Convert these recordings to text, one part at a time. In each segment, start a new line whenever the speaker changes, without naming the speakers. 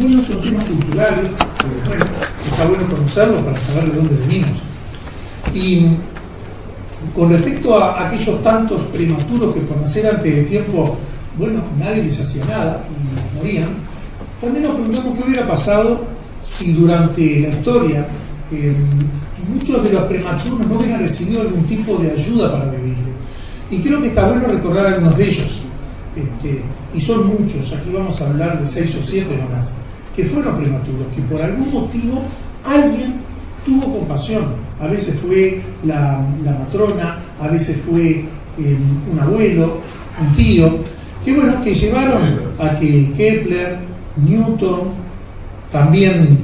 Bueno, son temas culturales, pero bueno, está bueno conocerlos para saber de dónde venimos. Y con respecto a aquellos tantos prematuros que por nacer antes de tiempo, bueno, nadie les hacía nada y morían, también nos preguntamos qué hubiera pasado si durante la historia muchos de los prematuros no hubieran recibido algún tipo de ayuda para vivir. Y creo que está bueno recordar algunos de ellos. Y son muchos, aquí vamos a hablar de 6 o 7 nomás, que fueron prematuros, que por algún motivo alguien tuvo compasión. A veces fue la matrona, a veces fue un abuelo, un tío, que bueno, que llevaron a que Kepler, Newton, también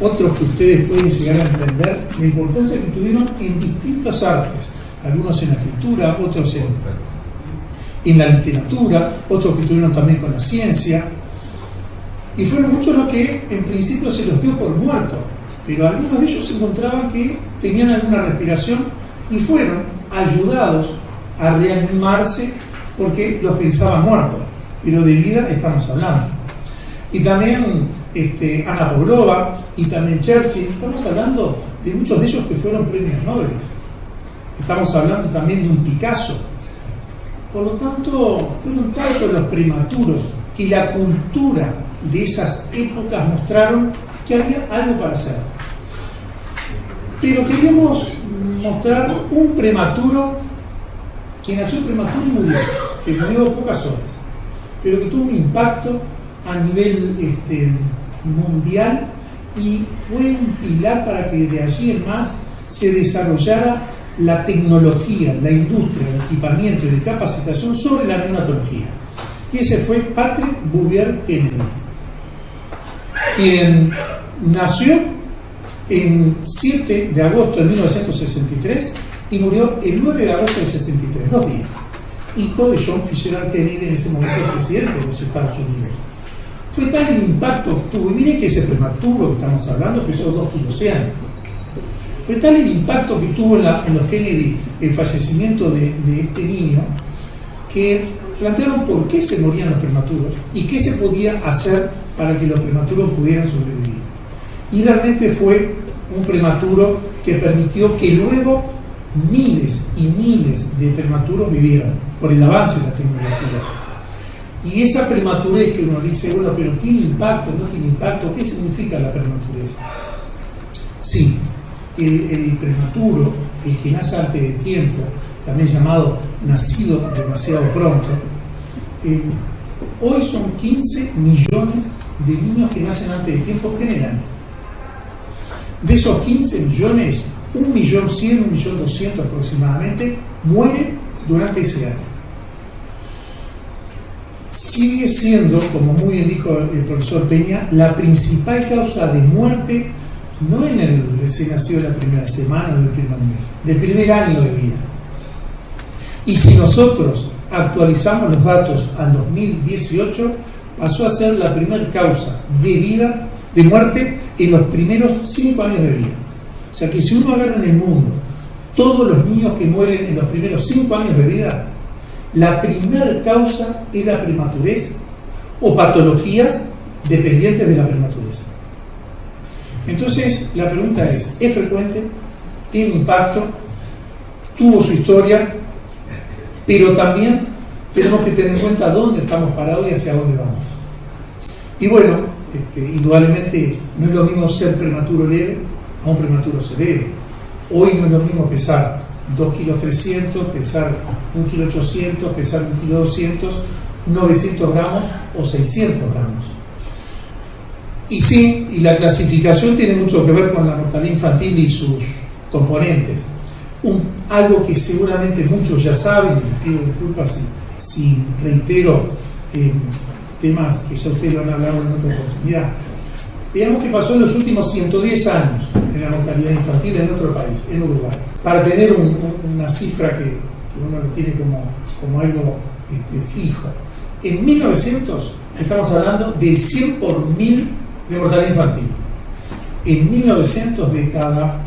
otros que ustedes pueden llegar a entender la importancia que tuvieron en distintas artes, algunos en la escritura, otros en la literatura, otros que estuvieron también con la ciencia, y fueron muchos los que en principio se los dio por muertos, pero algunos de ellos se encontraban que tenían alguna respiración y fueron ayudados a reanimarse porque los pensaban muertos, pero de vida estamos hablando. Y también Ana Pavlova y también Churchill, estamos hablando de muchos de ellos que fueron premios Nobel. Estamos hablando también de un Picasso. Por lo tanto, fueron tantos los prematuros que la cultura de esas épocas mostraron que había algo para hacer. Pero queríamos mostrar un prematuro que nació prematuro y murió, que murió pocas horas, pero que tuvo un impacto a nivel mundial y fue un pilar para que de allí en más se desarrollara la tecnología, la industria, el equipamiento y de capacitación sobre la neonatología. Y ese fue Patrick Bouvier Kennedy, quien nació en 7 de agosto de 1963 y murió el 9 de agosto del 63, 2 días. Hijo de John Fitzgerald Kennedy, en ese momento presidente de los Estados Unidos. Fue tal el impacto que tuvo, y miren que ese prematuro que estamos hablando pesó 2 kilos y algo. Fue tal el impacto que tuvo en los Kennedy el fallecimiento de este niño, que plantearon por qué se morían los prematuros y qué se podía hacer para que los prematuros pudieran sobrevivir. Y realmente fue un prematuro que permitió que luego miles y miles de prematuros vivieran por el avance de la tecnología. Y esa prematurez que uno dice, bueno, pero ¿tiene impacto? ¿No tiene impacto? ¿Qué significa la prematurez? Sí, el prematuro, el que nace antes de tiempo, también llamado nacido demasiado pronto, hoy son 15 millones de niños que nacen antes de tiempo en el año. De esos 15 millones, 1.100.000, 1.200.000 aproximadamente mueren durante ese año. Sigue siendo, como muy bien dijo el profesor Peña, la principal causa de muerte no en el recién nacido de la primera semana o del primer mes, del primer año de vida. Y si nosotros actualizamos los datos al 2018, pasó a ser la primera causa de muerte en los primeros 5 años de vida. O sea que si uno agarra en el mundo todos los niños que mueren en los primeros 5 años de vida, la primera causa es la prematurez o patologías dependientes de la prematurez. Entonces la pregunta es frecuente? ¿Tiene impacto? ¿Tuvo su historia? Pero también tenemos que tener en cuenta dónde estamos parados y hacia dónde vamos. Y bueno, indudablemente no es lo mismo ser prematuro leve a un prematuro severo. Hoy no es lo mismo pesar 2,3 kg, pesar 1,8 kg, pesar 1,2 kg, 900 gramos o 600 gramos. Y sí, y la clasificación tiene mucho que ver con la mortalidad infantil y sus componentes. Algo que seguramente muchos ya saben, y les pido disculpas si reitero temas que ya ustedes lo han hablado en otra oportunidad. Veamos qué pasó en los últimos 110 años en la mortalidad infantil en nuestro país, en Uruguay, para tener una cifra que uno lo tiene como algo fijo. En 1900 estamos hablando del 100 por 1000 de mortalidad infantil. En 1900, de cada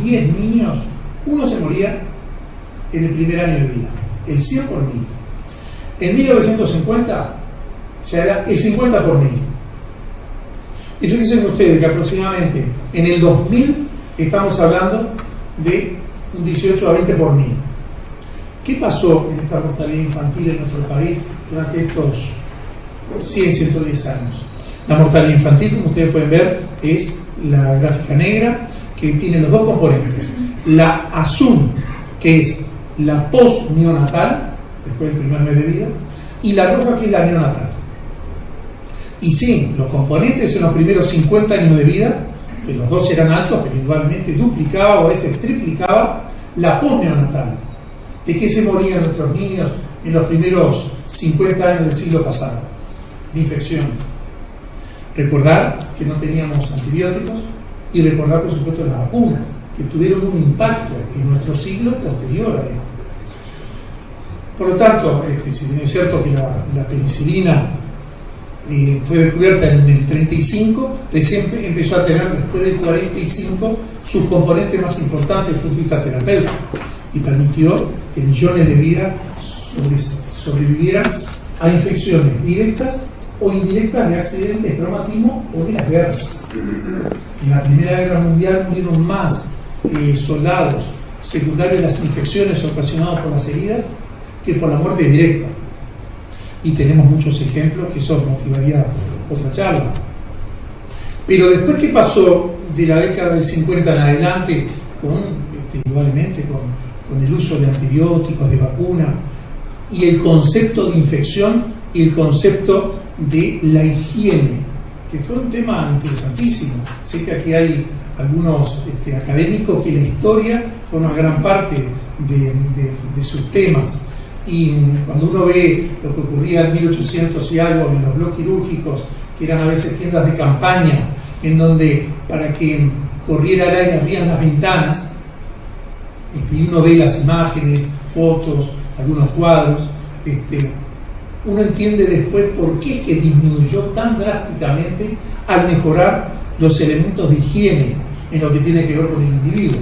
10 niños, uno se moría en el primer año de vida, el 100 por 1000. En 1950 ya era el 50 por 1000. Y fíjense ustedes que aproximadamente en el 2000 estamos hablando de un 18 a 20 por 1000. ¿Qué pasó en esta mortalidad infantil en nuestro país durante estos 100, 110 años? La mortalidad infantil, como ustedes pueden ver, es la gráfica negra, que tiene los dos componentes. La azul, que es la post-neonatal, después del primer mes de vida, y la roja, que es la neonatal. Y sí, los componentes en los primeros 50 años de vida, que los dos eran altos, pero igualmente duplicaba o a veces triplicaba la post-neonatal. ¿De qué se morían nuestros niños en los primeros 50 años del siglo pasado? De infecciones. Recordar que no teníamos antibióticos y recordar, por supuesto, las vacunas, que tuvieron un impacto en nuestro siglo posterior a esto. Por lo tanto, si bien es cierto que la penicilina fue descubierta en el 35, recién empezó a tener después del 45 sus componentes más importantes desde el punto de vista terapéutico y permitió que millones de vidas sobrevivieran a infecciones directas o indirectas de accidentes, traumatismo o de las guerras. En la Primera Guerra Mundial murieron más soldados secundarios de las infecciones ocasionadas por las heridas que por la muerte directa. Y tenemos muchos ejemplos que eso motivaría otra charla. Pero después, ¿qué pasó de la década del 50 en adelante igualmente con el uso de antibióticos, de vacuna, y el concepto de infección y el concepto de la higiene, que fue un tema interesantísimo? Sé que aquí hay algunos académicos que la historia fue una gran parte de sus temas. Y cuando uno ve lo que ocurría en 1800 y algo en los bloques quirúrgicos, que eran a veces tiendas de campaña, en donde para que corriera el aire abrían las ventanas, y uno ve las imágenes, fotos, algunos cuadros, uno entiende después por qué es que disminuyó tan drásticamente al mejorar los elementos de higiene en lo que tiene que ver con el individuo.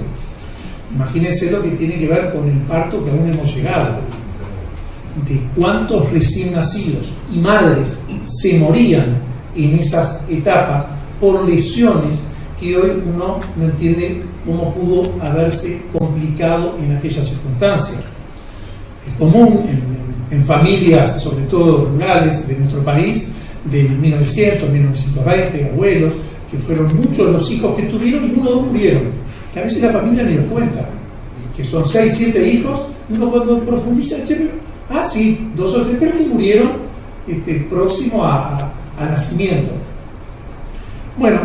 Imagínense lo que tiene que ver con el parto que aún hemos llegado, de cuántos recién nacidos y madres se morían en esas etapas por lesiones que hoy uno no entiende cómo pudo haberse complicado en aquellas circunstancias. Es común en familias, sobre todo rurales de nuestro país, del 1900, 1920, abuelos, que fueron muchos los hijos que tuvieron y uno o dos murieron, que a veces la familia ni los cuenta, que son 6, 7 hijos, y uno cuando profundiza, sí, 2 o 3, pero que murieron próximo a nacimiento. Bueno,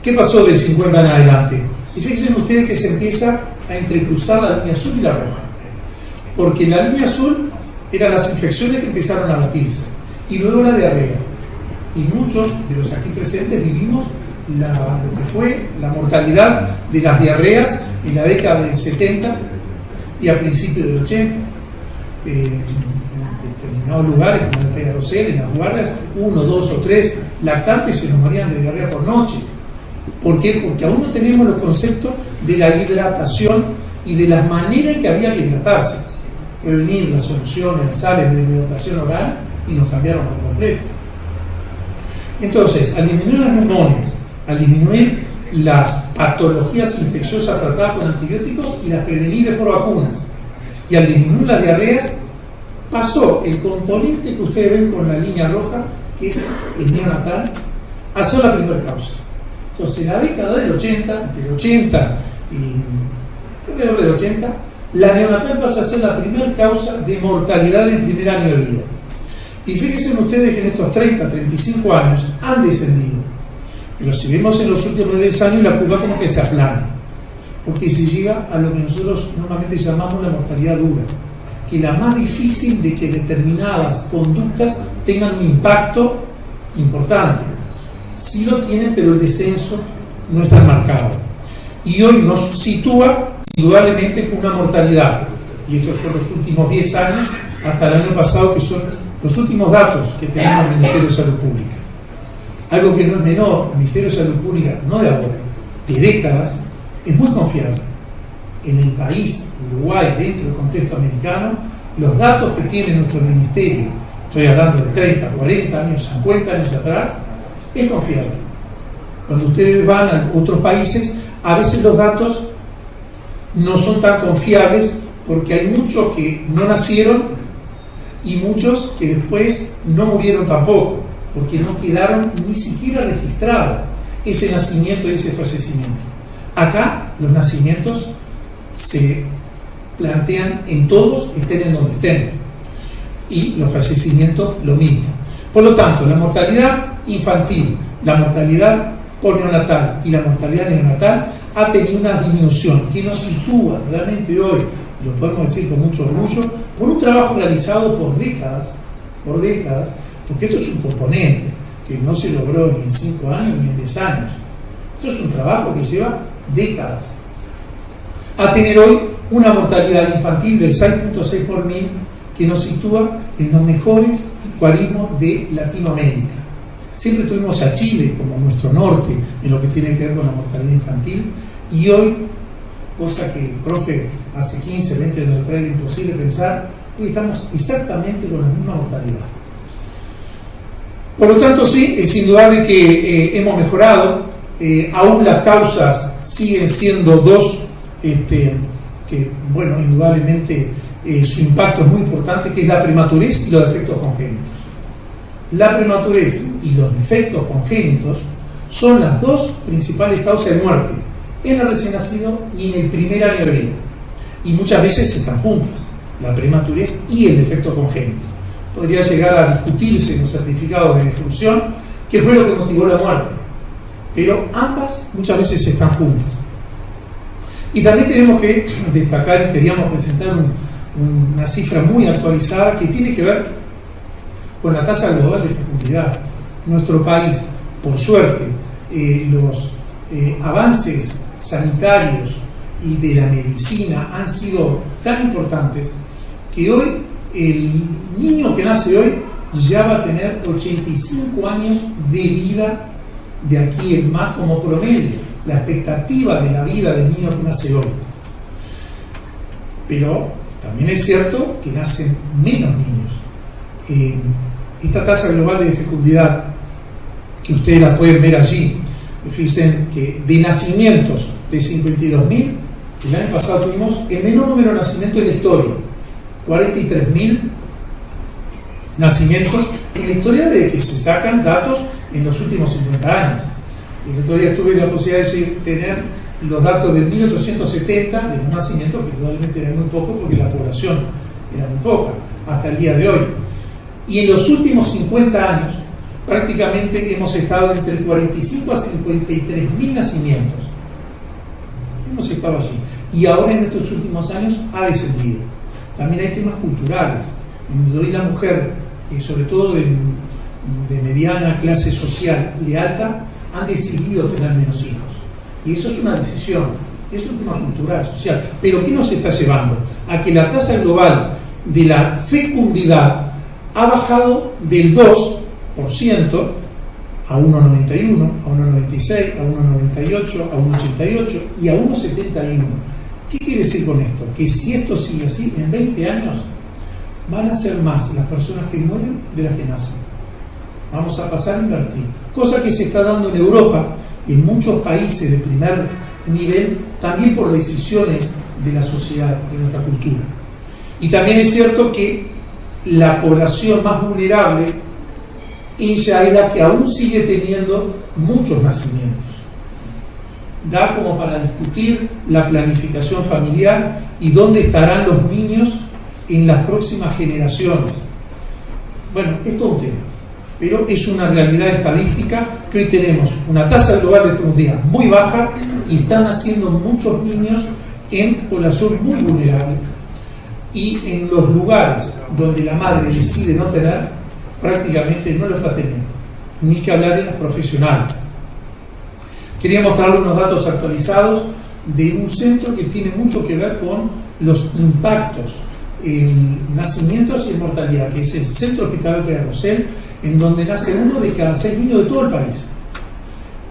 ¿qué pasó del 50 en adelante? Y fíjense ustedes que se empieza a entrecruzar la línea azul y la roja, porque la línea azul eran las infecciones que empezaron a batirse, y luego la diarrea, y muchos de los aquí presentes vivimos lo que fue la mortalidad de las diarreas en la década del 70 y a principios del 80. En determinados lugares, como en Pedro Rosell, en las guardias, 1, 2 o 3 lactantes se nos morían de diarrea por noche. ¿Por qué? Porque aún no tenemos los conceptos de la hidratación y de las maneras en que había que hidratarse. Fue venir las soluciones, las sales de hidratación oral y nos cambiaron por completo. Entonces, al disminuir las pneumonias, al disminuir las patologías infecciosas tratadas con antibióticos y las prevenibles por vacunas, y al disminuir las diarreas, pasó el componente que ustedes ven con la línea roja, que es el neonatal, a ser la primera causa. Entonces, en la década del 80, entre el 80 y alrededor del 80, la neonatal pasa a ser la primera causa de mortalidad en el primer año de vida. Y fíjense ustedes que en estos 30, 35 años han descendido. Pero si vemos en los últimos 10 años, la curva como que se aplana, porque se llega a lo que nosotros normalmente llamamos la mortalidad dura, que es la más difícil de que determinadas conductas tengan un impacto importante. Sí lo tienen, pero el descenso no es tan marcado. Y hoy nos sitúa indudablemente con una mortalidad, y estos son los últimos 10 años hasta el año pasado, que son los últimos datos que tenemos del Ministerio de Salud Pública. Algo que no es menor, el Ministerio de Salud Pública, no de ahora, de décadas, es muy confiable. En el país, Uruguay, dentro del contexto americano, los datos que tiene nuestro ministerio, estoy hablando de 30, 40 años, 50 años atrás, es confiable. Cuando ustedes van a otros países, a veces los datos no son tan confiables porque hay muchos que no nacieron y muchos que después no murieron tampoco, porque no quedaron ni siquiera registrados ese nacimiento y ese fallecimiento. Acá los nacimientos se plantean en todos, estén en donde estén, y los fallecimientos lo mismo. Por lo tanto, la mortalidad infantil, la mortalidad postneonatal y la mortalidad neonatal ha tenido una disminución que nos sitúa realmente hoy, lo podemos decir con mucho orgullo, por un trabajo realizado por décadas, porque esto es un componente que no se logró ni en 5 años ni en 10 años. Esto es un trabajo que lleva décadas. A tener hoy una mortalidad infantil del 6.6 por mil, que nos sitúa en los mejores guarismos de Latinoamérica. Siempre tuvimos a Chile como nuestro norte en lo que tiene que ver con la mortalidad infantil, y hoy, cosa que el profe hace 15, 20 años atrás era imposible pensar, hoy estamos exactamente con la misma mortalidad. Por lo tanto, sí, es indudable que hemos mejorado. Aún las causas siguen siendo dos, que, bueno, indudablemente su impacto es muy importante, que es la prematurez y los defectos congénitos. La prematurez y los defectos congénitos son las dos principales causas de muerte en el recién nacido y en el primer año de vida. Y muchas veces están juntas, la prematurez y el defecto congénito. Podría llegar a discutirse en los certificados de defunción qué fue lo que motivó la muerte, pero ambas muchas veces están juntas. Y también tenemos que destacar, y queríamos presentar una cifra muy actualizada que tiene que ver con la tasa global de fecundidad. Nuestro país, por suerte, los avances sanitarios y de la medicina han sido tan importantes que hoy el niño que nace hoy ya va a tener 85 años de vida de aquí en más como promedio, la expectativa de la vida del niño que nace hoy. Pero también es cierto que nacen menos niños. Esta tasa global de fecundidad, que ustedes la pueden ver allí, fíjense que de nacimientos de 52.000, el año pasado tuvimos el menor número de nacimientos en la historia, 43.000 nacimientos en la historia, de que se sacan datos en los últimos 50 años. El otro día tuve la posibilidad de tener los datos de 1870 de los nacimientos, que probablemente eran muy pocos porque la población era muy poca, hasta el día de hoy. Y en los últimos 50 años prácticamente hemos estado entre 45 a 53.000 nacimientos. Hemos estado allí. Y ahora en estos últimos años ha descendido. También hay temas culturales, en donde hoy la mujer, sobre todo de mediana clase social y de alta, han decidido tener menos hijos. Y eso es una decisión, es un tema cultural, social. Pero ¿qué nos está llevando? A que la tasa global de la fecundidad ha bajado del 2% a 1,91, a 1,96, a 1,98, a 1,88 y a 1,71. ¿Qué quiere decir con esto? Que si esto sigue así, en 20 años van a ser más las personas que mueren de las que nacen. Vamos a pasar a invertir. Cosa que se está dando en Europa, en muchos países de primer nivel, también por decisiones de la sociedad, de nuestra cultura. Y también es cierto que la población más vulnerable, ella es la que aún sigue teniendo muchos nacimientos. Da como para discutir la planificación familiar y dónde estarán los niños en las próximas generaciones. Bueno, es todo un tema, pero es una realidad estadística que hoy tenemos una tasa global de fecundidad muy baja y están naciendo muchos niños en población muy vulnerable, y en los lugares donde la madre decide no tener, prácticamente no lo está teniendo, ni que hablar de los profesionales. Quería mostrarles unos datos actualizados de un centro que tiene mucho que ver con los impactos en nacimientos y en mortalidad, que es el Centro Hospitalario Pere Rosell, en donde nace 1 de cada 6 niños de todo el país.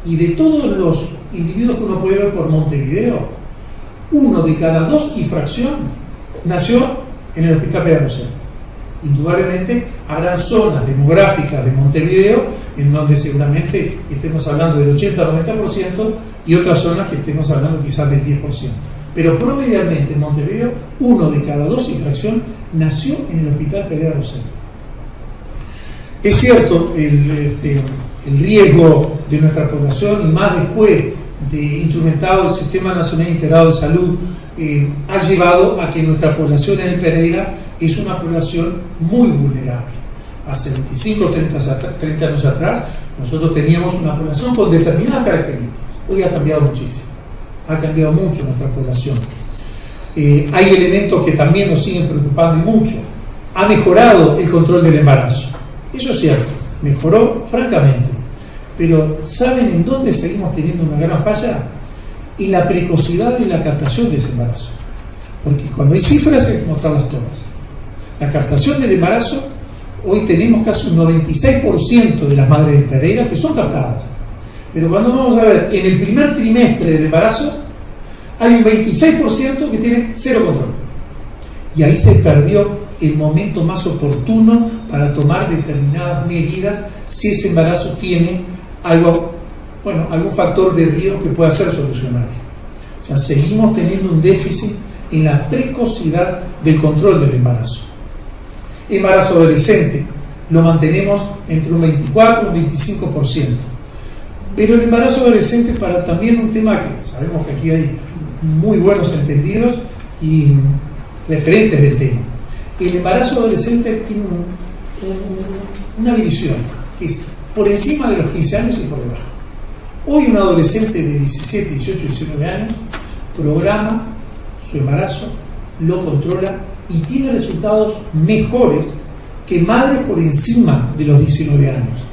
Y de todos los individuos que uno puede ver por Montevideo, 1 de cada 2 y fracción nació en el Hospital Pere Rosell. Indudablemente habrán zonas demográficas de Montevideo en donde seguramente estemos hablando del 80-90% y otras zonas que estemos hablando quizás del 10%. Pero promedialmente en Montevideo, 1 de cada 2 y fracción nació en el Hospital Pereira Rosell. Es cierto, el riesgo de nuestra población, y más después de instrumentado el Sistema Nacional Integrado de Salud, ha llevado a que nuestra población en el Pereira es una población muy vulnerable. Hace 25 o 30 años atrás nosotros teníamos una población con determinadas características. Hoy ha cambiado muchísimo, ha cambiado mucho nuestra población. Hay elementos que también nos siguen preocupando y mucho. Ha mejorado el control del embarazo, eso es cierto, mejoró francamente, pero ¿saben en dónde seguimos teniendo una gran falla? En la precocidad de la captación de ese embarazo, porque cuando hay cifras hay que mostrarlas todas. La captación del embarazo, hoy tenemos casi un 96% de las madres de Pereira que son captadas, pero cuando vamos a ver en el primer trimestre del embarazo hay un 26% que tiene cero control, y ahí se perdió el momento más oportuno para tomar determinadas medidas si ese embarazo tiene algún factor de riesgo que pueda ser solucionable. O sea, seguimos teniendo un déficit en la precocidad del control del embarazo. Embarazo adolescente lo mantenemos entre un 24 y un 25%. Pero el embarazo adolescente, para también un tema que sabemos que aquí hay muy buenos entendidos y referentes del tema. El embarazo adolescente tiene una división que es por encima de los 15 años y por debajo. Hoy un adolescente de 17, 18, 19 años programa su embarazo, lo controla y tiene resultados mejores que madres por encima de los 19 años.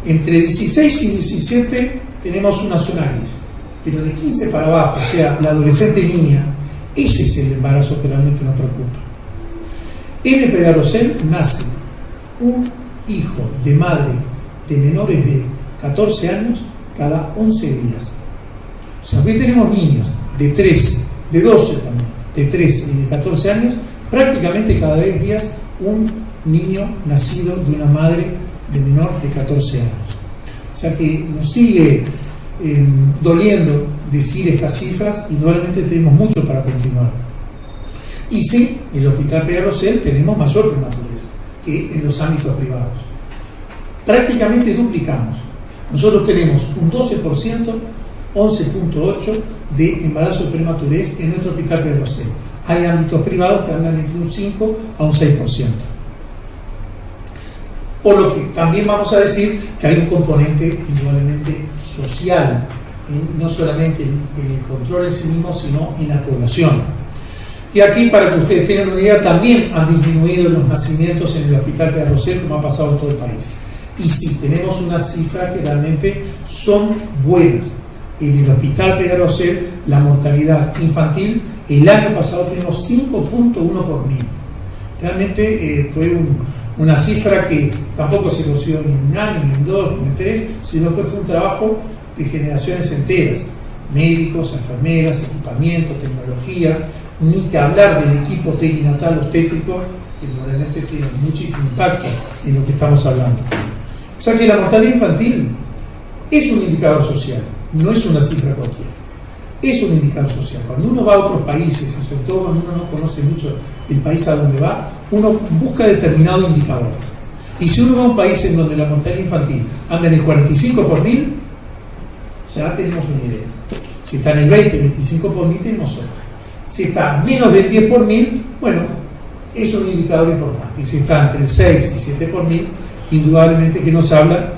Entre 16 y 17 tenemos una zona gris, pero de 15 para abajo, o sea, la adolescente niña, ese es el embarazo que realmente nos preocupa. En el Pereira Rosell nace un hijo de madre de menores de 14 años cada 11 días. O sea, hoy tenemos niñas de 13, de 12 también, de 13 y de 14 años, prácticamente cada 10 días un niño nacido de una madre de menor de 14 años. O sea que nos sigue doliendo decir estas cifras, y normalmente tenemos mucho para continuar. Y sí, en el Hospital Pereira Rosell tenemos mayor prematurez que en los ámbitos privados. Prácticamente duplicamos. Nosotros tenemos un 12%, 11.8% de embarazo de prematurez en nuestro Hospital Pereira Rosell. Hay ámbitos privados que andan entre un 5 a un 6%. Por lo que también vamos a decir que hay un componente indudablemente social, no solamente en el control en sí mismo, sino en la población. Y aquí, para que ustedes tengan una idea, también han disminuido los nacimientos en el Hospital Pereira Rosell, como ha pasado en todo el país. Y sí, tenemos unas cifras que realmente son buenas. En el Hospital Pereira Rosell, la mortalidad infantil, el año pasado tuvimos 5.1 por mil. Realmente fue una cifra que tampoco se consiguió ni en un año, ni en 2, ni en 3, sino que fue un trabajo de generaciones enteras. Médicos, enfermeras, equipamiento, tecnología, ni que hablar del equipo perinatal obstétrico, que realmente tiene muchísimo impacto en lo que estamos hablando. O sea que la mortalidad infantil es un indicador social, no es una cifra cualquiera, es un indicador social. Cuando uno va a otros países, y sobre todo cuando uno no conoce mucho el país a donde va, uno busca determinados indicadores. Y si uno va a un país en donde la mortalidad infantil anda en el 45 por mil, ya tenemos una idea. Si está en el 20, 25 por mil, tenemos otra. Si está menos del 10 por mil, bueno, es un indicador importante. Y si está entre el 6 y 7 por mil, indudablemente que nos habla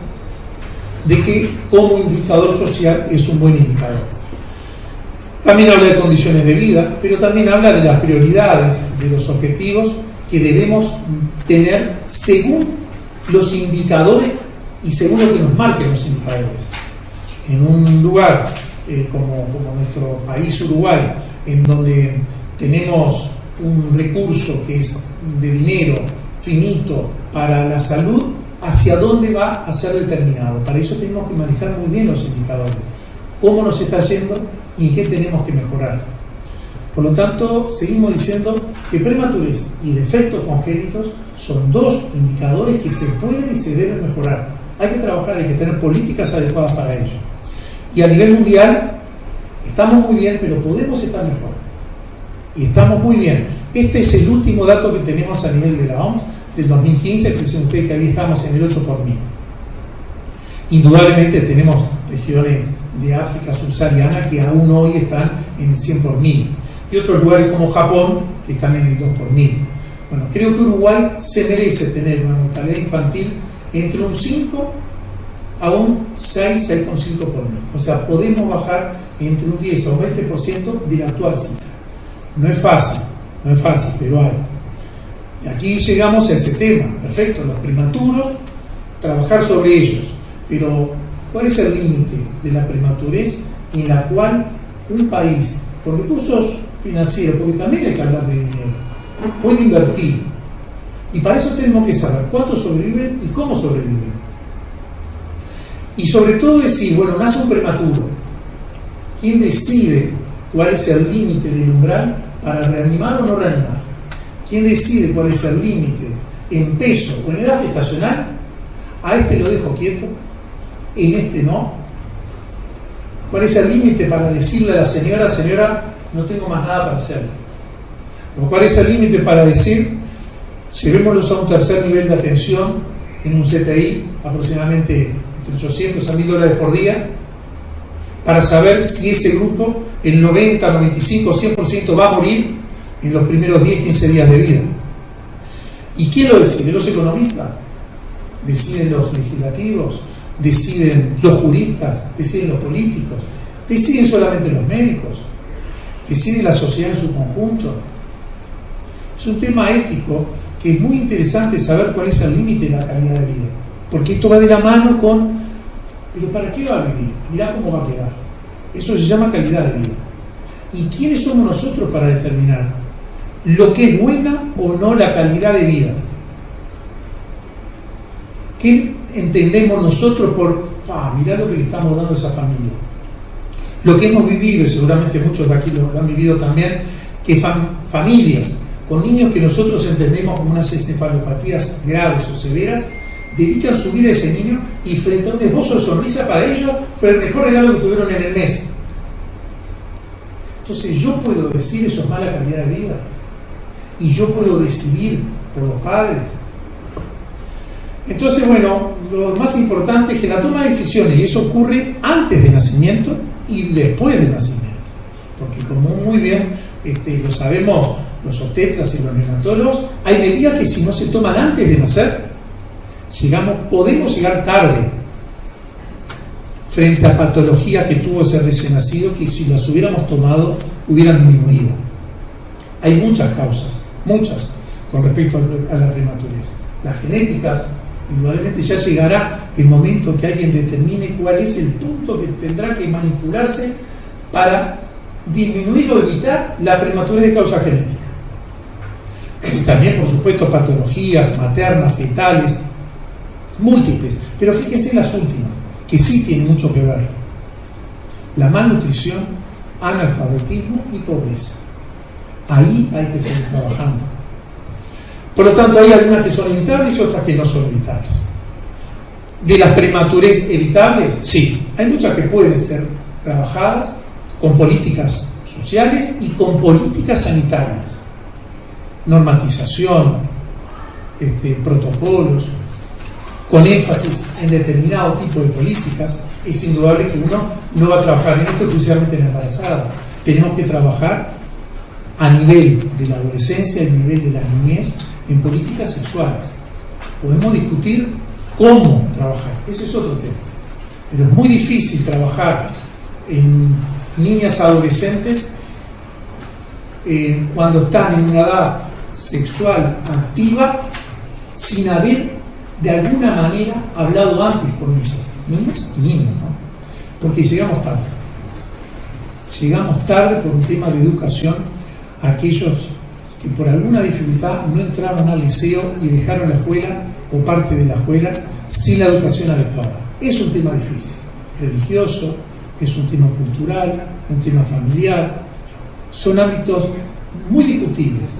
de que como indicador social es un buen indicador. También habla de condiciones de vida, pero también habla de las prioridades, de los objetivos que debemos tener según los indicadores y según lo que nos marquen los indicadores. En un lugar como nuestro país Uruguay, en donde tenemos un recurso que es de dinero finito para la salud, ¿hacia dónde va a ser determinado? Para eso tenemos que manejar muy bien los indicadores. ¿Cómo nos está yendo y en qué tenemos que mejorar? Por lo tanto, seguimos diciendo que prematurez y defectos congénitos son dos indicadores que se pueden y se deben mejorar. Hay que trabajar, hay que tener políticas adecuadas para ello. Y a nivel mundial, estamos muy bien, pero podemos estar mejor. Y estamos muy bien. Este es el último dato que tenemos a nivel de la OMS del 2015. Fíjense ustedes que ahí estamos en el 8 por 1000. Indudablemente tenemos regiones de África subsahariana que aún hoy están en el 100 por 1000. Y otros lugares como Japón que están en el 2 por 1000. Bueno, creo que Uruguay se merece tener una mortalidad infantil entre un 5 a un 6,5 por 1000. O sea, podemos bajar entre un 10 a un 20% de la actual cifra. No es fácil, pero hay. Y aquí llegamos a ese tema, perfecto, los prematuros, trabajar sobre ellos. Pero, ¿cuál es el límite de la prematurez en la cual un país, con recursos financieros, porque también hay que hablar de dinero, puede invertir? Y para eso tenemos que saber cuántos sobreviven y cómo sobreviven. Y sobre todo decir, bueno, nace un prematuro. ¿Quién decide cuál es el límite del umbral para reanimar o no reanimar? ¿Quién decide cuál es el límite en peso o en edad gestacional? A este lo dejo quieto, en este no. ¿Cuál es el límite para decirle a la señora, no tengo más nada para hacer? ¿O cuál es el límite para decir, llevémoslos a un tercer nivel de atención en un CTI, aproximadamente entre 800 a $1000 por día, para saber si ese grupo, el 90, 95, 100% va a morir en los primeros 10, 15 días de vida? ¿Y quién lo decide? ¿Los economistas? ¿Deciden los legislativos? ¿Deciden los juristas? ¿Deciden los políticos? ¿Deciden solamente los médicos? ¿Decide la sociedad en su conjunto? Es un tema ético que es muy interesante saber cuál es el límite de la calidad de vida, porque esto va de la mano con, pero ¿para qué va a vivir? Mirá cómo va a quedar. Eso se llama calidad de vida. ¿Y quiénes somos nosotros para determinar lo que es buena o no la calidad de vida? ¿Qué entendemos nosotros por, mirá lo que le estamos dando a esa familia? Lo que hemos vivido, y seguramente muchos de aquí lo han vivido también, que familias con niños que nosotros entendemos como unas encefalopatías graves o severas, dedican su vida a ese niño y frente a un esbozo de sonrisa para ellos fue el mejor regalo que tuvieron en el mes. Entonces yo puedo decir eso es mala calidad de vida y yo puedo decidir por los padres. Entonces, bueno, lo más importante es que la toma de decisiones, y eso ocurre antes del nacimiento y después del nacimiento, porque como muy bien lo sabemos los obstetras y los neonatólogos, hay medidas que si no se toman antes de nacer, podemos llegar tarde frente a patologías que tuvo ese recién nacido que si las hubiéramos tomado hubieran disminuido. Hay muchas causas, muchas, con respecto a la prematurez. Las genéticas, indudablemente ya llegará el momento que alguien determine cuál es el punto que tendrá que manipularse para disminuir o evitar la prematurez de causa genética. Y también, por supuesto, patologías maternas, fetales, múltiples, pero fíjense en las últimas, que sí tienen mucho que ver: la malnutrición, analfabetismo y pobreza. Ahí hay que seguir trabajando. Por lo tanto, hay algunas que son evitables y otras que no son evitables. De las prematurez evitables, sí, hay muchas que pueden ser trabajadas con políticas sociales y con políticas sanitarias, normatización, protocolos, con énfasis en determinado tipo de políticas. Es indudable que uno no va a trabajar en esto exclusivamente en la embarazada. Tenemos que trabajar a nivel de la adolescencia, a nivel de la niñez, en políticas sexuales. Podemos discutir cómo trabajar, ese es otro tema, pero es muy difícil trabajar en niñas adolescentes cuando están en una edad sexual activa sin haber de alguna manera hablado antes con ellas, niñas y niños, ¿no? Porque llegamos tarde por un tema de educación a aquellos que por alguna dificultad no entraron al liceo y dejaron la escuela o parte de la escuela sin la educación adecuada. Es un tema difícil, religioso, es un tema cultural, un tema familiar, son ámbitos muy discutibles,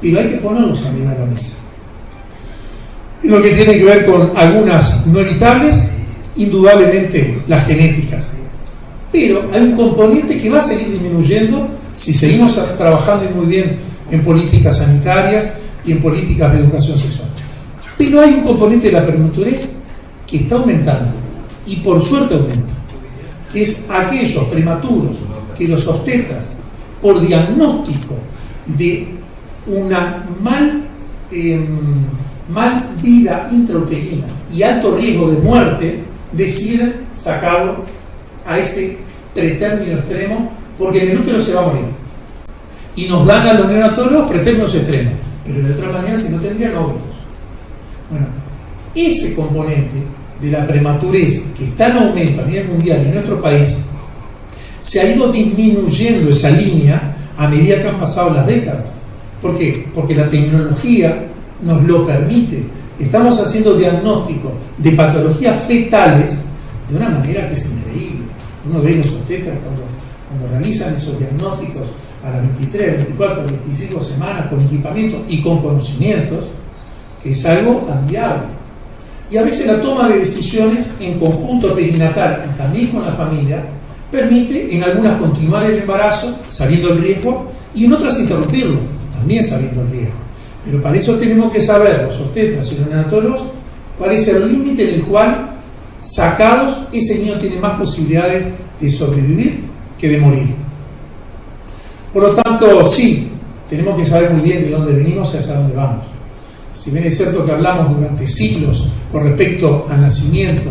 pero hay que ponerlos arriba de la mesa. En lo que tiene que ver con algunas no evitables, indudablemente las genéticas. Pero hay un componente que va a seguir disminuyendo si seguimos trabajando muy bien en políticas sanitarias y en políticas de educación sexual. Pero hay un componente de la prematurez que está aumentando, y por suerte aumenta, que es aquellos prematuros que los obstetras, por diagnóstico de una mal vida intrauterina y alto riesgo de muerte, deciden sacarlo a ese pretérmino extremo, porque en el útero se va a morir. Y nos dan a los neonatólogos pretérminos extremos, pero de otra manera si no tendrían óvulos. Bueno, ese componente de la prematurez que está en aumento a nivel mundial en nuestro país, se ha ido disminuyendo esa línea a medida que han pasado las décadas. ¿Por qué? Porque la tecnología nos lo permite. Estamos haciendo diagnóstico de patologías fetales de una manera que es increíble. Uno ve los obstetras cuando realizan esos diagnósticos a las 23, 24, 25 semanas con equipamiento y con conocimientos, que es algo admirable. Y a veces la toma de decisiones en conjunto perinatal y también con la familia permite en algunas continuar el embarazo sabiendo el riesgo y en otras interrumpirlo, también sabiendo el riesgo. Pero para eso tenemos que saber, los obstetras y los neonatólogos, cuál es el límite en el cual, sacados, ese niño tiene más posibilidades de sobrevivir que de morir. Por lo tanto, sí, tenemos que saber muy bien de dónde venimos y hacia dónde vamos. Si bien es cierto que hablamos durante siglos con respecto al nacimiento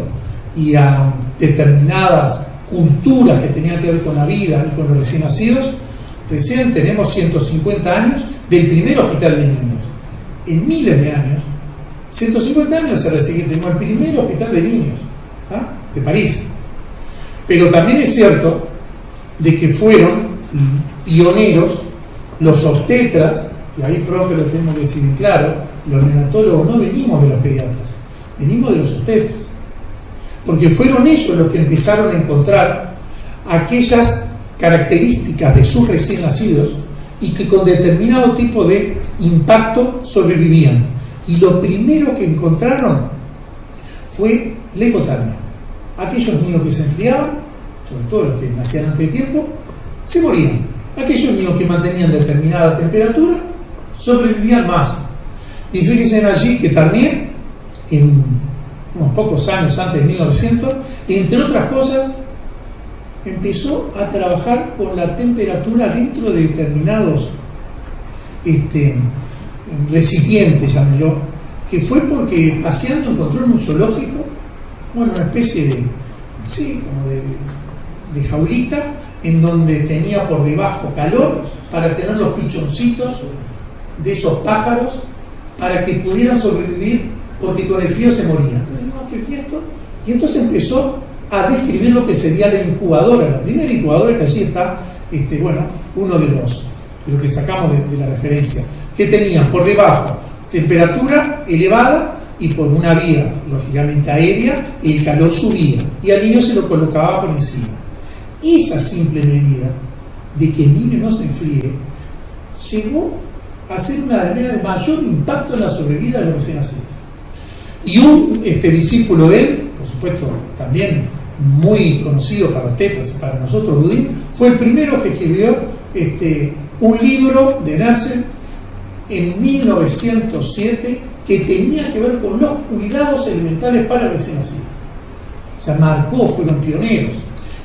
y a determinadas culturas que tenían que ver con la vida y con los recién nacidos, recién tenemos 150 años del primer hospital de niños. En miles de años, 150 años se recién tenemos el primer hospital de niños, de París. Pero también es cierto de que fueron pioneros los obstetras, y ahí, profe, lo tenemos que decir bien claro, los neonatólogos no venimos de los pediatras, venimos de los obstetras, porque fueron ellos los que empezaron a encontrar aquellas características de sus recién nacidos y que con determinado tipo de impacto sobrevivían. Y lo primero que encontraron fue la hipotermia. Aquellos niños que se enfriaban, sobre todo los que nacían antes de tiempo, se morían. Aquellos niños que mantenían determinada temperatura sobrevivían más. Y fíjense allí que Tarnier, en unos pocos años antes de 1900, entre otras cosas, empezó a trabajar con la temperatura dentro de determinados recipientes, llámelo, que fue porque paseando encontró en un zoológico, bueno, una especie de, sí, como de jaulita, en donde tenía por debajo calor para tener los pichoncitos de esos pájaros para que pudieran sobrevivir, porque con el frío se morían. Entonces, ¿qué es esto? Y entonces empezó a describir lo que sería la incubadora, la primera incubadora, que allí está, uno de los que sacamos de la referencia, que tenían por debajo temperatura elevada y por una vía, lógicamente aérea, el calor subía y al niño se lo colocaba por encima. Esa simple medida de que el niño no se enfríe llegó a ser una manera de mayor impacto en la sobrevida de los recién nacidos. Y un discípulo de él, por supuesto también muy conocido para los tetras y para nosotros, Budín, fue el primero que escribió un libro de Nasser en 1907 que tenía que ver con los cuidados elementales para el recién nacido. O sea, marcó, fueron pioneros.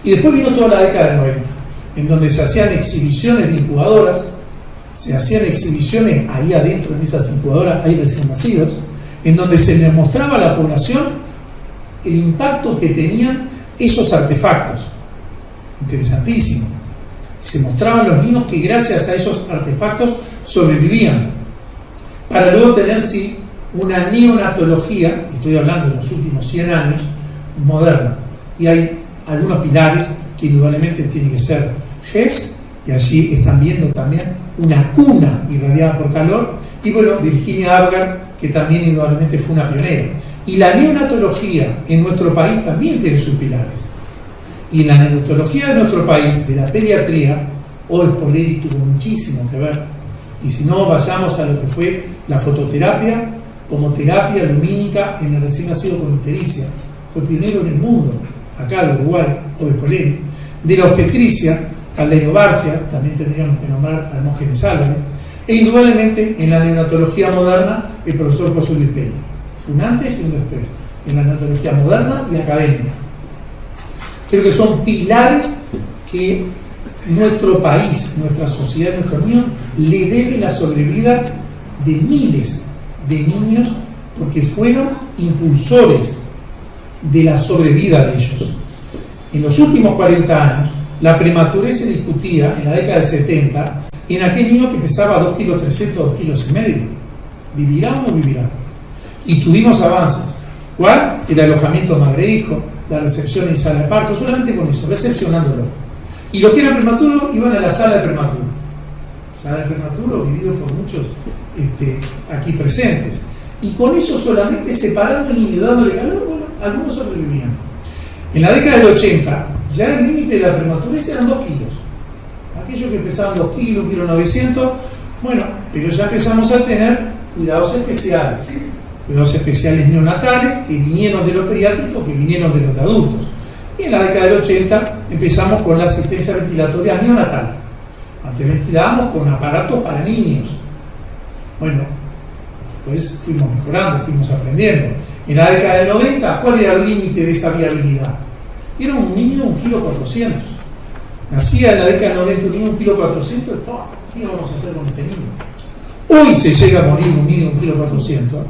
Y después vino toda la década del 90, en donde se hacían exhibiciones de incubadoras, se hacían exhibiciones ahí adentro en esas incubadoras, hay recién nacidos, en donde se les mostraba a la población el impacto que tenían esos artefactos. Interesantísimo. Se mostraban los niños que gracias a esos artefactos sobrevivían, para luego tener, sí, una neonatología, estoy hablando de los últimos 100 años, moderna. Y hay algunos pilares que indudablemente tienen que ser GES, y allí están viendo también una cuna irradiada por calor, y bueno, Virginia Apgar, que también indudablemente fue una pionera. Y la neonatología en nuestro país también tiene sus pilares. Y en la neonatología de nuestro país, de la pediatría, Oves Poleri tuvo muchísimo que ver. Y si no, vayamos a lo que fue la fototerapia como terapia lumínica en el recién nacido con ictericia. Fue pionero en el mundo, acá de Uruguay, Oves Poleri. De la obstetricia, Caldeiro Barcia, también tendríamos que nombrar a Hermógenes Álvarez. E indudablemente en la neonatología moderna, el profesor José Luis Peña. Fue un antes y un después en la neonatología moderna y académica. Creo que son pilares que nuestro país, nuestra sociedad, nuestro niño, le debe la sobrevida de miles de niños porque fueron impulsores de la sobrevida de ellos. En los últimos 40 años, la prematurez se discutía en la década del 70 en aquel niño que pesaba 2,3 kilos, 2,5 kilos. ¿Vivirá o no vivirá? Y tuvimos avances. ¿Cuál? El alojamiento madre-hijo, la recepción en sala de parto, solamente con eso, recepcionándolo. Y los que eran prematuros iban a la sala de prematuro. Sala de prematuro vivido por muchos aquí presentes. Y con eso solamente separando el niño, dándole calor, bueno, algunos sobrevivían. En la década del 80, ya el límite de la prematurez eran 2 kilos. Aquellos que pesaban 2 kilos, 1,9 kilos, bueno, pero ya empezamos a tener cuidados especiales. Cuidados especiales neonatales que vinieron de los pediátricos, que vinieron de los de adultos. Y en la década del 80 empezamos con la asistencia ventilatoria neonatal. Antes ventilábamos con aparatos para niños. Bueno, después fuimos mejorando, fuimos aprendiendo. En la década del 90, ¿cuál era el límite de esa viabilidad? Era un niño de 1,4 kilos. Nacía en la década del 90 un niño de 1,4 kilos, ¿qué vamos a hacer con este niño? Hoy se llega a morir un niño de 1,4 kilos.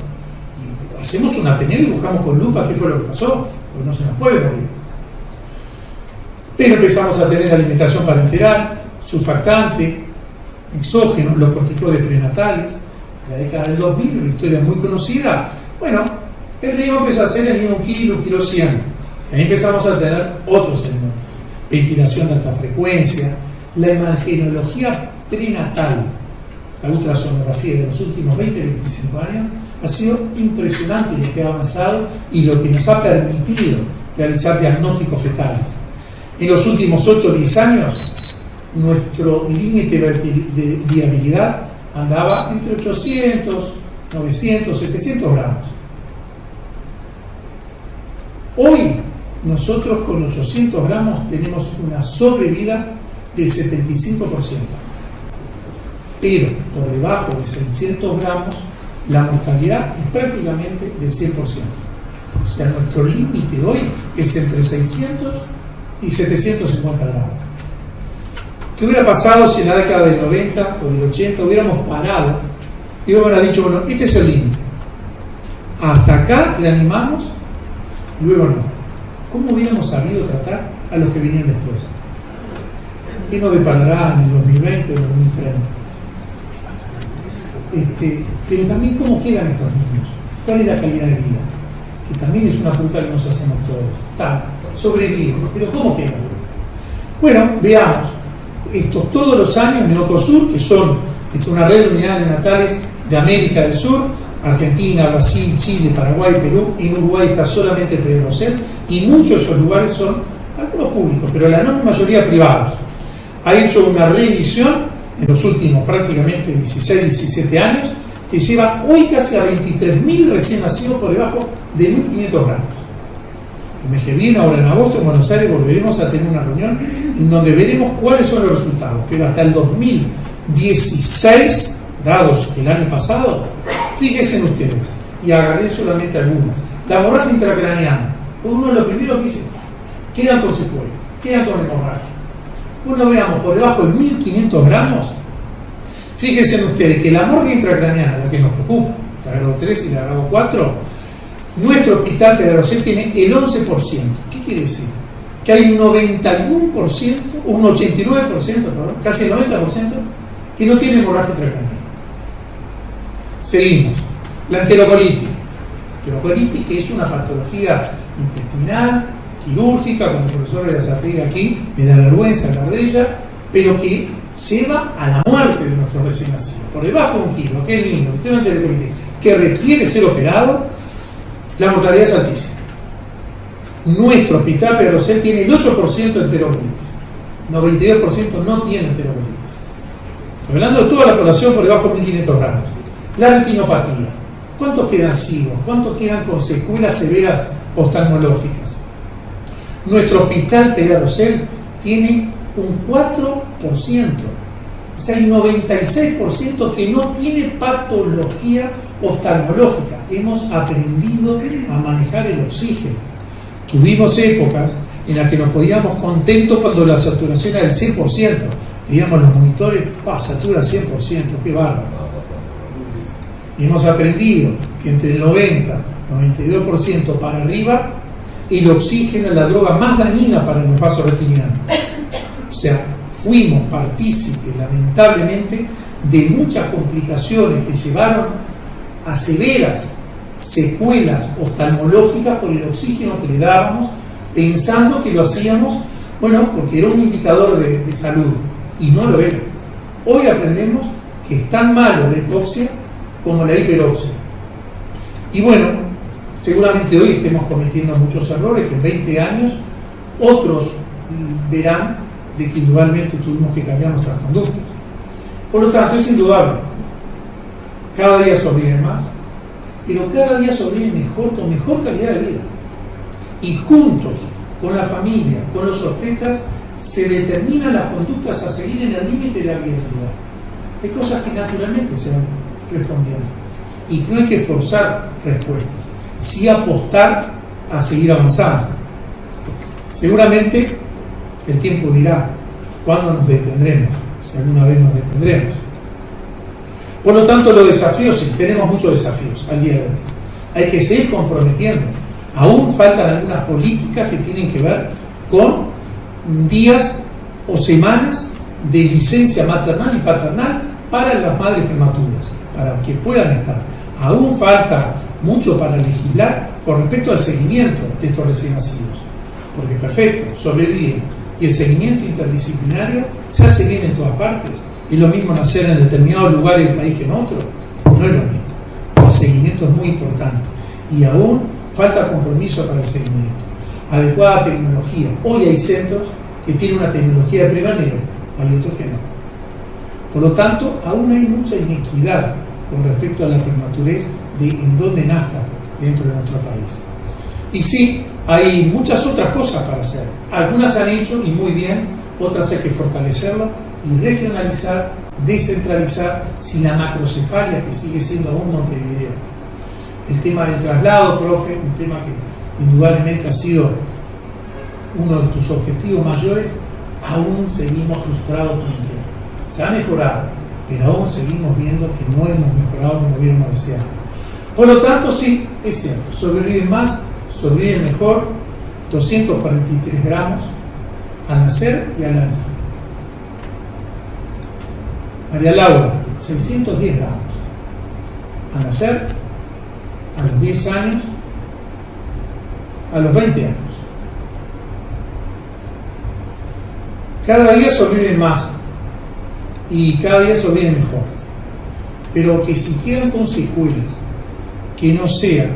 Hacemos un ateneo y buscamos con lupa qué fue lo que pasó, porque no se nos puede morir. Pero empezamos a tener alimentación parenteral, surfactante, exógeno, los corticoides prenatales. En la década del 2000, una historia muy conocida. Bueno, el riego empezó a ser el niño 1 kilo, 1,1 kilos. Ahí empezamos a tener otros elementos. Ventilación de alta frecuencia, la imagenología prenatal, la ultrasonografía de los últimos 20, 25 años, ha sido impresionante lo que ha avanzado y lo que nos ha permitido realizar diagnósticos fetales. En los últimos 8 o 10 años, nuestro límite de viabilidad andaba entre 800, 900, 700 gramos. Hoy, nosotros con 800 gramos tenemos una sobrevida del 75%. Pero por debajo de 600 gramos, la mortalidad es prácticamente del 100%. O sea, nuestro límite hoy es entre 600 y 750 gramos. ¿Qué hubiera pasado si en la década del 90 o del 80 hubiéramos parado y hubiéramos dicho, bueno, este es el límite? Hasta acá reanimamos, luego no. ¿Cómo hubiéramos sabido tratar a los que venían después? ¿Qué nos deparará en el 2020 o 2030? Pero también cómo quedan estos niños, cuál es la calidad de vida, que también es una pregunta que nos hacemos todos. Sobreviven, pero ¿cómo quedan? Bueno, veamos, todos los años Neocosur, que son una red de unidades neonatales de América del Sur, Argentina, Brasil, Chile, Paraguay, Perú. En Uruguay está solamente el Pedrocel y muchos de esos lugares son algunos públicos, pero la enorme mayoría privados. Ha hecho una revisión en los últimos prácticamente 16, 17 años, que lleva hoy casi a 23.000 recién nacidos por debajo de 1.500 gramos. El mes que viene, ahora en agosto, en Buenos Aires, volveremos a tener una reunión en donde veremos cuáles son los resultados. Pero hasta el 2016, dados el año pasado, fíjense ustedes, y agarré solamente algunas. La hemorragia intracraneana, uno de los primeros que dice, quedan con secuelas, quedan con hemorragia. Bueno, veamos, por debajo de 1.500 gramos, fíjense ustedes que la hemorragia intracraneana, la que nos preocupa, la grado 3 y la grado 4, nuestro hospital Pedrocel tiene el 11%. ¿Qué quiere decir? Que hay un 91%, un 89%, perdón, casi el 90%, que no tiene hemorragia intracraneana. Seguimos. La enterocolitis. Enterocolitis, que es una patología intestinal, quirúrgica, como el profesor Berazategui aquí, me da vergüenza hablar de ella, pero que lleva a la muerte de nuestros recién nacidos. Por debajo de 1 kilo, que es niño, que tiene una enterocolitis, que requiere ser operado, la mortalidad es altísima. Nuestro hospital Pedrocel tiene el 8% de enterocolitis. 92% no tiene enterocolitis. Estoy hablando de toda la población por debajo de 1500 gramos. La retinopatía. ¿Cuántos quedan ciegos? ¿Cuántos quedan con secuelas severas oftalmológicas? Nuestro hospital Pedralosel tiene un 4%. O sea, hay 96% que no tiene patología oftalmológica. Hemos aprendido a manejar el oxígeno. Tuvimos épocas en las que nos podíamos contentos cuando la saturación era del 100%. Veíamos los monitores, satura 100%, qué bárbaro. Y hemos aprendido que entre el 90 y 92% para arriba, el oxígeno es la droga más dañina para los vasos retinianos. O sea, fuimos partícipes, lamentablemente, de muchas complicaciones que llevaron a severas secuelas oftalmológicas por el oxígeno que le dábamos, pensando que lo hacíamos, bueno, porque era un indicador de salud, y no lo era. Hoy aprendemos que es tan malo la hipoxia como la hiperoxia. Y bueno, seguramente hoy estemos cometiendo muchos errores que en 20 años otros verán de que indudablemente tuvimos que cambiar nuestras conductas. Por lo tanto, es indudable, cada día sobrevive más, pero cada día sobrevive mejor, con mejor calidad de vida. Y juntos, con la familia, con los obstetras, se determinan las conductas a seguir en el límite de la viabilidad. Hay cosas que naturalmente se van respondiendo. Y no hay que forzar respuestas, sí apostar a seguir avanzando. Seguramente el tiempo dirá cuándo nos detendremos, si alguna vez nos detendremos. Por lo tanto, los desafíos, sí, tenemos muchos desafíos al día de hoy. Hay que seguir comprometiendo. Aún faltan algunas políticas que tienen que ver con días o semanas de licencia maternal y paternal para las madres prematuras, para que puedan estar. Aún falta mucho para legislar con respecto al seguimiento de estos recién nacidos, porque perfecto, sobreviven, y el seguimiento interdisciplinario se hace bien en todas partes. Es lo mismo nacer en determinados lugares del país que en otros, no es lo mismo. El seguimiento es muy importante y aún falta compromiso para el seguimiento. Adecuada tecnología. Hoy hay centros que tienen una tecnología de primer nivel, hay otros que no. Por lo tanto, aún hay mucha inequidad con respecto a la prematurez de en dónde nazca dentro de nuestro país. Y sí, hay muchas otras cosas para hacer. Algunas se han hecho y muy bien, otras hay que fortalecerlo y regionalizar, descentralizar, sin la macrocefalia que sigue siendo aún Montevideo. El tema del traslado, profe, un tema que indudablemente ha sido uno de tus objetivos mayores, aún seguimos frustrados con el tema. Se ha mejorado, pero aún seguimos viendo que no hemos mejorado como hubiéramos deseado. Por lo tanto, sí, es cierto, sobreviven más, sobreviven mejor, 243 gramos al nacer y al alto. María Laura, 610 gramos al nacer, a los 10 años, a los 20 años. Cada día sobreviven más y cada día sobreviven mejor, pero que si quedan con secuelas, que no sea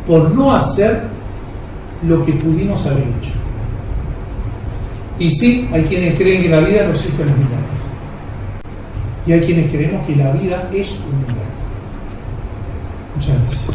por no hacer lo que pudimos haber hecho. Y sí, hay quienes creen que en la vida no existen los milagros. Y hay quienes creemos que la vida es un milagro. Muchas gracias.